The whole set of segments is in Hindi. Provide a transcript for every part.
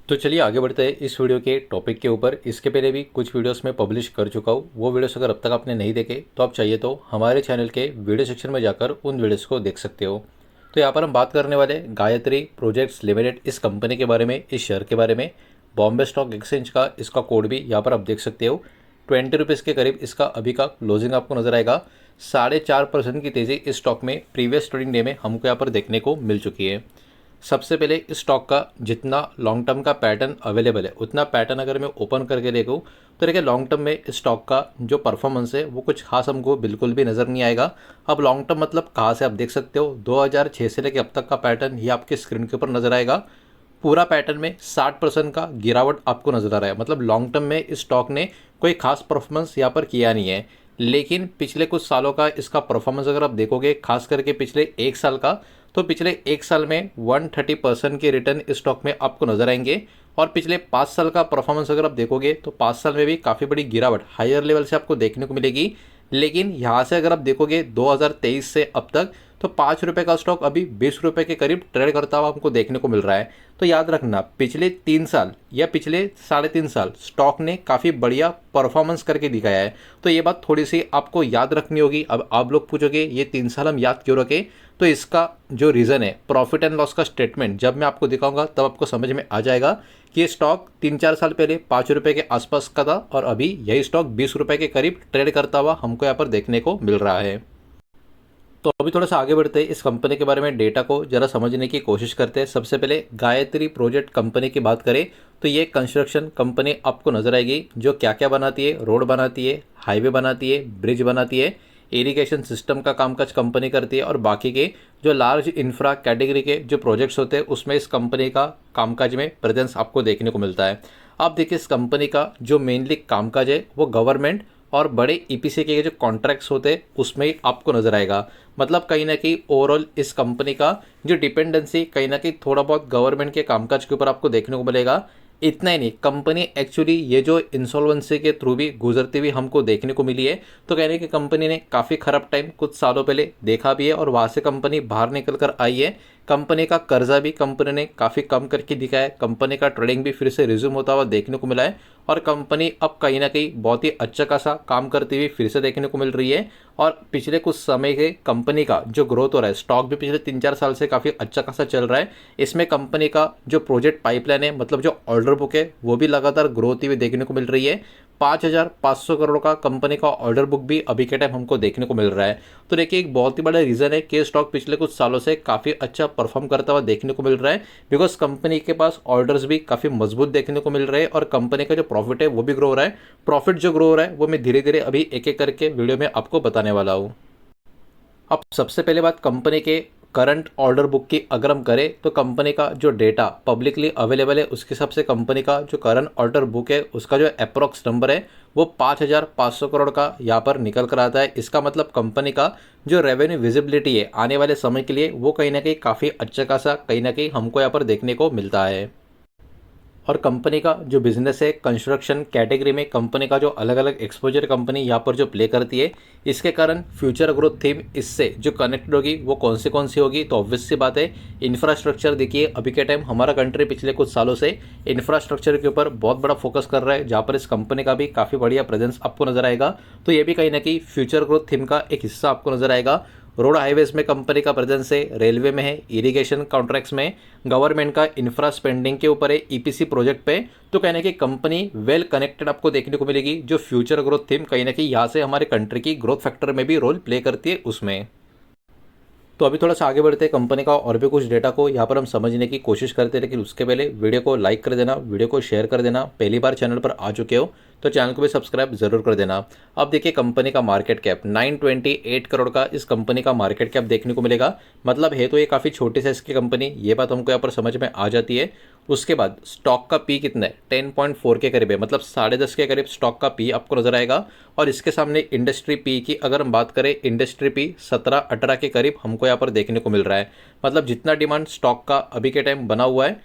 तो चलिए आगे बढ़ते हैं इस वीडियो के टॉपिक के ऊपर। इसके पहले भी कुछ वीडियोस मैं पब्लिश कर चुका हूँ। वो वीडियोस अगर अब तक आपने नहीं देखे तो आप चाहिए तो हमारे चैनल के वीडियो सेक्शन में जाकर उन वीडियोस को देख सकते हो। तो यहाँ पर हम बात करने वाले गायत्री प्रोजेक्ट्स लिमिटेड, इस कंपनी के बारे में, इस शेयर के बारे में। बॉम्बे स्टॉक एक्सचेंज का इसका कोड भी यहाँ पर आप देख सकते हो। 20 रुपीज़ के करीब इसका अभी का क्लोजिंग आपको नजर आएगा। 4.5% की तेज़ी इस स्टॉक में प्रीवियस ट्रेडिंग डे में हमको यहाँ पर देखने को मिल चुकी है। सबसे पहले इस स्टॉक का जितना लॉन्ग टर्म का पैटर्न अवेलेबल है उतना पैटर्न अगर मैं ओपन करके देखूँ तो देखिए लॉन्ग टर्म में इस स्टॉक का जो परफॉर्मेंस है वो कुछ खास हमको बिल्कुल भी नज़र नहीं आएगा। अब लॉन्ग टर्म मतलब कहाँ से आप देख सकते हो, 2006 से लेकर अब तक का पैटर्न ये आपके स्क्रीन के ऊपर नज़र आएगा। पूरा पैटर्न में 60% का गिरावट आपको नजर आ रहा है। मतलब लॉन्ग टर्म में इस स्टॉक ने कोई खास परफॉर्मेंस यहाँ पर किया नहीं है। लेकिन पिछले कुछ सालों का इसका परफॉर्मेंस अगर आप देखोगे, खास करके पिछले एक साल का, तो पिछले एक साल में 130% के रिटर्न इस स्टॉक में आपको नजर आएंगे। और पिछले 5 साल का परफॉर्मेंस अगर आप देखोगे तो 5 साल में भी काफ़ी बड़ी गिरावट हायर लेवल से आपको देखने को मिलेगी। लेकिन यहाँ से अगर आप देखोगे 2023 से अब तक, तो 5 रुपये का स्टॉक अभी 20 रुपये के करीब ट्रेड करता हुआ हमको देखने को मिल रहा है। तो याद रखना, पिछले 3 साल या पिछले 3.5 साल स्टॉक ने काफ़ी बढ़िया परफॉर्मेंस करके दिखाया है। तो ये बात थोड़ी सी आपको याद रखनी होगी। अब आप लोग पूछोगे ये 3 साल हम याद क्यों रखें, तो इसका जो रीज़न है, प्रॉफिट एंड लॉस का स्टेटमेंट जब मैं आपको दिखाऊंगा तब आपको समझ में आ जाएगा कि ये स्टॉक 3-4 साल पहले 5 रुपये के आसपास का था और अभी यही स्टॉक 20 रुपये के करीब ट्रेड करता हुआ हमको यहाँ पर देखने को मिल रहा है। तो अभी थोड़ा सा आगे बढ़ते हैं, इस कंपनी के बारे में डेटा को जरा समझने की कोशिश करते हैं। सबसे पहले गायत्री प्रोजेक्ट कंपनी की बात करें तो ये कंस्ट्रक्शन कंपनी आपको नजर आएगी जो क्या क्या बनाती है, रोड बनाती है, हाईवे बनाती है, ब्रिज बनाती है, इरिगेशन सिस्टम का कामकाज कंपनी करती है और बाकी के जो लार्ज इंफ्रा कैटेगरी के जो प्रोजेक्ट्स होते हैं उसमें इस कंपनी का कामकाज में प्रेजेंस आपको देखने को मिलता है। आप देखिए इस कंपनी का जो मेनली कामकाज है वो गवर्नमेंट और बड़े ईपीसी के जो कॉन्ट्रैक्ट्स होते हैं उसमें ही आपको नजर आएगा। मतलब कहीं ना कहीं ओवरऑल इस कंपनी का जो डिपेंडेंसी कहीं ना कहीं थोड़ा बहुत गवर्नमेंट के कामकाज के ऊपर आपको देखने को मिलेगा। इतना ही नहीं, कंपनी एक्चुअली ये जो इंसॉल्वेंसी के थ्रू भी गुजरती हुई हमको देखने को मिली है। तो कहने की कंपनी ने काफ़ी खराब टाइम कुछ सालों पहले देखा भी है और वहाँ से कंपनी बाहर निकल कर आई है। कंपनी का कर्जा भी कंपनी ने काफ़ी कम करके दिखाया है। कंपनी का ट्रेडिंग भी फिर से रिज्यूम होता हुआ देखने को मिला है और कंपनी अब कहीं ना कहीं बहुत ही अच्छा खासा काम करती हुई फिर से देखने को मिल रही है। और पिछले कुछ समय के कंपनी का जो ग्रोथ हो रहा है, स्टॉक भी पिछले 3-4 साल से काफ़ी अच्छा खासा चल रहा है। इसमें कंपनी का जो प्रोजेक्ट पाइपलाइन है, मतलब जो ऑर्डर बुक है, वो भी लगातार ग्रो होती हुई देखने को मिल रही है। 5,500 करोड़ का कंपनी का ऑर्डर बुक भी अभी के टाइम हमको देखने को मिल रहा है। तो देखिए एक बहुत ही बड़ा रीज़न है कि स्टॉक पिछले कुछ सालों से काफ़ी अच्छा परफॉर्म करता हुआ देखने को मिल रहा है। बिकॉज कंपनी के पास ऑर्डर्स भी काफ़ी मजबूत देखने को मिल रहे हैं और कंपनी का जो प्रॉफिट है वो भी ग्रो हो रहा है। प्रॉफिट जो ग्रो हो रहा है वो मैं धीरे धीरे अभी एक एक करके वीडियो में आपको बताने वाला हूँ। अब सबसे पहले बात कंपनी के करंट ऑर्डर बुक की अगर हम करें तो कंपनी का जो डेटा पब्लिकली अवेलेबल है उसके हिसाब से कंपनी का जो करंट ऑर्डर बुक है उसका जो अप्रोक्स नंबर है वो 5,500 करोड़ का यहाँ पर निकल कर आता है। इसका मतलब कंपनी का जो रेवेन्यू विजिबिलिटी है आने वाले समय के लिए वो कहीं ना कहीं काफ़ी अच्छा खासा कहीं ना कहीं हमको यहाँ पर देखने को मिलता है। और कंपनी का जो बिजनेस है कंस्ट्रक्शन कैटेगरी में कंपनी का जो अलग अलग एक्सपोजर कंपनी यहाँ पर जो प्ले करती है, इसके कारण फ्यूचर ग्रोथ थीम इससे जो कनेक्टेड होगी वो कौन सी होगी, तो ऑब्वियस सी बात है इंफ्रास्ट्रक्चर। देखिए अभी के टाइम हमारा कंट्री पिछले कुछ सालों से इंफ्रास्ट्रक्चर के ऊपर बहुत बड़ा फोकस कर रहा है, जहाँ पर इस कंपनी का भी काफ़ी बढ़िया प्रेजेंस आपको नजर आएगा। तो ये भी कहीं ना कहीं फ्यूचर ग्रोथ थीम का एक हिस्सा आपको नजर आएगा। रोड हाईवेज में कंपनी का प्रेजेंस है, रेलवे में है, इरिगेशन कॉन्ट्रैक्ट्स में, गवर्नमेंट का इंफ्रा स्पेंडिंग के ऊपर है, ईपीसी प्रोजेक्ट पे। तो कहने की कंपनी वेल कनेक्टेड आपको देखने को मिलेगी। जो फ्यूचर ग्रोथ थीम कहीं ना कहीं यहाँ से हमारे कंट्री की ग्रोथ फैक्टर में भी रोल प्ले करती है उसमें। तो अभी थोड़ा सा आगे बढ़ते हैं, कंपनी का और भी कुछ डेटा को यहाँ पर हम समझने की कोशिश करते हैं। लेकिन उसके पहले वीडियो को लाइक कर देना, वीडियो को शेयर कर देना। पहली बार चैनल पर आ चुके हो तो चैनल को भी सब्सक्राइब जरूर कर देना। अब देखिए कंपनी का मार्केट कैप 928 करोड़ का इस कंपनी का मार्केट कैप देखने को मिलेगा। मतलब है तो ये काफ़ी छोटी साइज की कंपनी, ये बात हमको यहाँ पर समझ में आ जाती है। उसके बाद स्टॉक का पी कितना है, 10.4 के करीब है, मतलब 10.5 के करीब स्टॉक का पी आपको नजर आएगा। और इसके सामने इंडस्ट्री पी की अगर हम बात करें, इंडस्ट्री पी 17-18 के करीब हमको यहाँ पर देखने को मिल रहा है। मतलब जितना डिमांड स्टॉक का अभी के टाइम बना हुआ है,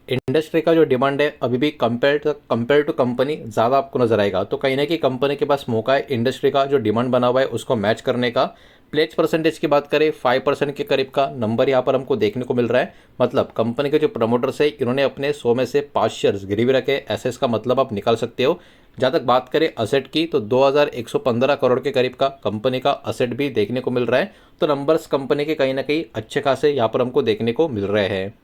इंडस्ट्री का जो डिमांड है अभी भी कंपेयर टू कंपनी ज़्यादा आपको नजर आएगा। तो कहीं ना कहीं कंपनी के पास मौका है इंडस्ट्री का जो डिमांड बना हुआ है उसको मैच करने का। प्लेज परसेंटेज की बात करें 5% के करीब का नंबर यहाँ पर हमको देखने को मिल रहा है। मतलब कंपनी के जो प्रमोटर्स है इन्होंने अपने 100 में से 5 शेयर्स गिरवी रखे, ऐसे इसका मतलब आप निकाल सकते हो। जहाँ तक बात करें असेट की तो 2115 करोड़ के करीब का कंपनी का असेट भी देखने को मिल रहा है। तो नंबर्स कंपनी के कहीं ना कहीं अच्छे खासे यहाँ पर हमको देखने को मिल रहे हैं।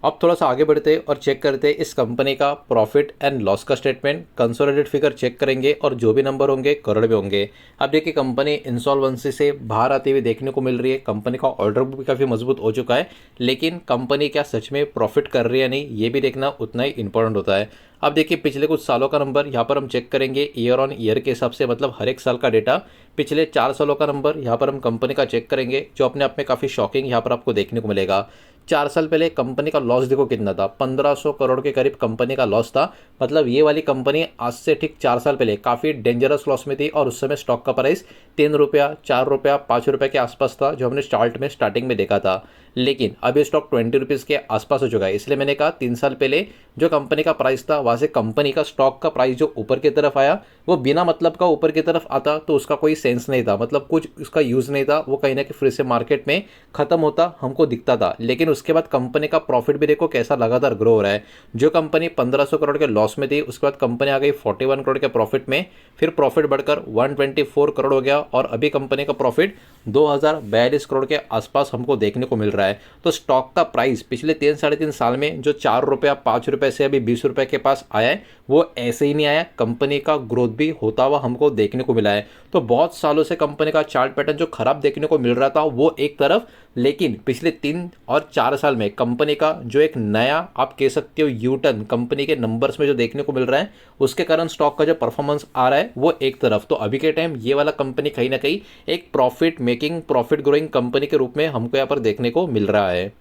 अब थोड़ा सा आगे बढ़ते और चेक करते इस कंपनी का प्रॉफिट एंड लॉस का स्टेटमेंट, कंसोलिडेटेड फिगर चेक करेंगे और जो भी नंबर होंगे करोड़ में होंगे। अब देखिए कंपनी इंसॉल्वेंसी से बाहर आती हुई देखने को मिल रही है। कंपनी का ऑर्डर बुक भी काफ़ी मजबूत हो चुका है, लेकिन कंपनी क्या सच में प्रॉफिट कर रही है या नहीं ये भी देखना उतना ही इंपॉर्टेंट होता है। अब देखिए पिछले कुछ सालों का नंबर यहाँ पर हम चेक करेंगे ईयर ऑन ईयर के हिसाब से, मतलब हर एक साल का डेटा। पिछले 4 सालों का नंबर यहाँ पर हम कंपनी का चेक करेंगे, जो अपने आप में काफ़ी शॉकिंग यहाँ पर आपको देखने को मिलेगा। 4 साल पहले कंपनी का लॉस देखो कितना था, 1500 करोड़ के करीब कंपनी का लॉस था। मतलब ये वाली कंपनी आज से ठीक 4 साल पहले काफ़ी डेंजरस लॉस में थी और उस समय स्टॉक का प्राइस 3 रुपया, 4 रुपया, 5 रुपये के आसपास था, जो हमने चार्ट में स्टार्टिंग में देखा था। लेकिन अब ये स्टॉक 20 रुपीज़ के आसपास हो चुका है। इसलिए मैंने कहा 3 साल पहले जो कंपनी का प्राइस था वहाँ से कंपनी का स्टॉक का प्राइस जो ऊपर की तरफ आया वो बिना मतलब का ऊपर की तरफ आता तो उसका कोई सेंस नहीं था, मतलब कुछ उसका यूज़ नहीं था। वो कहीं ना कहीं फिर से मार्केट में ख़त्म होता हमको दिखता था। लेकिन उसके बाद कंपनी का प्रॉफिट भी देखो कैसा लगातार ग्रो हो रहा है। जो कंपनी 1500 करोड़ के लॉस में थी उसके बाद कंपनी आ गई 41 करोड़ के प्रॉफिट में, फिर प्रॉफिट बढ़कर 124 करोड़ हो गया और अभी कंपनी का प्रॉफिट 2042 करोड़ के आसपास हमको देखने को मिल रहा है। तो स्टॉक का प्राइस पिछले 3-3.5 साल में जो 4 रुपया 5 रुपये से अभी 20 रुपये के पास आया है वो ऐसे ही नहीं आया, कंपनी का ग्रोथ भी होता हुआ हमको देखने को मिला है। तो बहुत सालों से कंपनी का चार्ट पैटर्न जो खराब देखने को मिल रहा था वो एक तरफ, लेकिन पिछले 3 और 4 साल में कंपनी का जो एक नया आप कह सकते हो यू टर्न कंपनी के नंबर्स में जो देखने को मिल रहा है उसके कारण स्टॉक का जो परफॉर्मेंस आ रहा है वो एक तरफ। तो अभी के टाइम ये वाला कंपनी कहीं ना कहीं एक profit making profit growing company के रूप में हमको यहाँ पर देखने को मिल रहा है।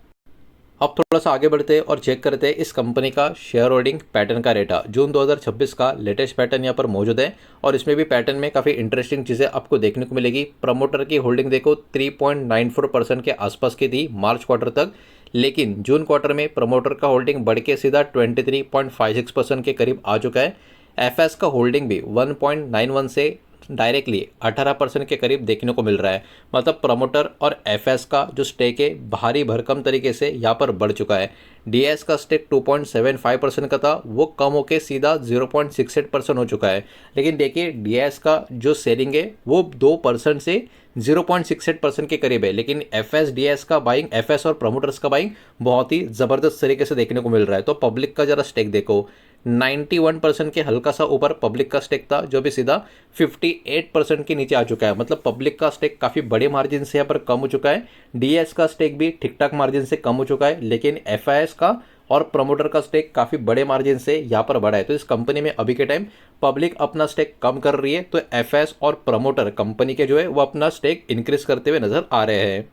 अब थोड़ा सा आगे बढ़ते हैं और चेक करते हैं इस कंपनी का शेयर होल्डिंग पैटर्न का डेटा। जून 2026 का लेटेस्ट पैटर्न यहाँ पर मौजूद है और इसमें भी पैटर्न में काफ़ी इंटरेस्टिंग चीज़ें आपको देखने को मिलेगी। प्रमोटर की होल्डिंग देखो 3.94% के आसपास की थी मार्च क्वार्टर तक, लेकिन जून क्वार्टर में प्रमोटर का होल्डिंग बढ़ के सीधा 23.56% के करीब आ चुका है। एफएस का होल्डिंग भी 1.91 से डायरेक्टली 18% के करीब देखने को मिल रहा है। मतलब प्रमोटर और एफएस का जो स्टेक है भारी भरकम तरीके से यहाँ पर बढ़ चुका है। डीएस का स्टेक 2.75% का था, वो कम होकर सीधा 0.68% हो चुका है। लेकिन देखिए डीएस का जो सेलिंग है वो 2% से 0.68% के करीब है, लेकिन एफएस डीएस का बाइंग, एफएस और प्रमोटर्स का बाइंग बहुत ही ज़बरदस्त तरीके से देखने को मिल रहा है। तो पब्लिक का जरा स्टेक देखो 91% के हल्का सा ऊपर पब्लिक का स्टेक था, जो भी सीधा 58% के नीचे आ चुका है। मतलब पब्लिक का स्टेक काफ़ी बड़े मार्जिन से यहाँ पर कम हो चुका है। डीएस का स्टेक भी ठीक ठाक मार्जिन से कम हो चुका है, लेकिन एफआईएस का और प्रमोटर का स्टेक काफ़ी बड़े मार्जिन से यहाँ पर बढ़ा है। तो इस कंपनी में अभी के टाइम पब्लिक अपना स्टेक कम कर रही है, तो एफआईएस और प्रमोटर कंपनी के जो है वो अपना स्टेक इंक्रीज करते हुए नजर आ रहे हैं।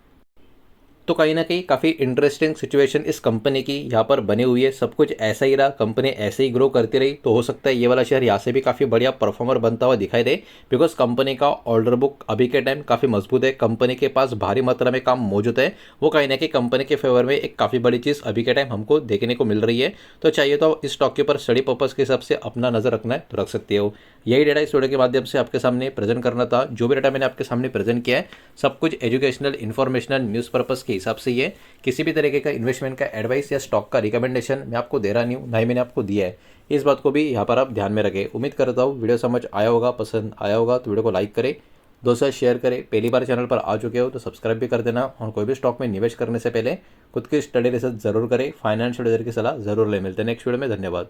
तो कहीं ना कहीं काफ़ी इंटरेस्टिंग सिचुएशन इस कंपनी की यहाँ पर बनी हुई है। सब कुछ ऐसा ही रहा, कंपनी ऐसे ही ग्रो करती रही तो हो सकता है ये वाला शेयर यहाँ से भी काफ़ी बढ़िया परफॉर्मर बनता हुआ दिखाई दे, बिकॉज कंपनी का ऑर्डर बुक अभी के टाइम काफ़ी मजबूत है, कंपनी के पास भारी मात्रा में काम मौजूद है। वो कहीं ना कहीं कंपनी के फेवर में एक काफ़ी बड़ी चीज़ अभी के टाइम हमको देखने को मिल रही है। तो चाहिए तो इस स्टॉक के ऊपर स्टडी पर्पज़ के हिसाब से अपना नज़र रखना है तो रख सकते हो। यही डेटा इस वीडियो के माध्यम से आपके सामने प्रेजेंट करना था। जो भी डेटा मैंने आपके सामने प्रेजेंट किया है सब कुछ एजुकेशनल इन्फॉर्मेशनल न्यूज़ पर्पज़ के हिसाब से ही है। किसी भी तरीके का इन्वेस्टमेंट का एडवाइस या स्टॉक का रिकमेंडेशन मैं आपको दे रहा नहीं हूँ, ना ही मैंने आपको दिया है। इस बात को भी यहाँ पर आप ध्यान में रखें। उम्मीद करता हूँ वीडियो समझ आया होगा, पसंद आया होगा तो वीडियो को लाइक करें, दोस्तों शेयर करें। पहली बार चैनल पर आ चुके हो तो सब्सक्राइब भी कर देना और कोई भी स्टॉक में निवेश करने से पहले खुद की स्टडी रिसर्च जरूर करें, फाइनेंशियल एडवाइजर की सलाह जरूर ले। मिलते हैं नेक्स्ट वीडियो में, धन्यवाद।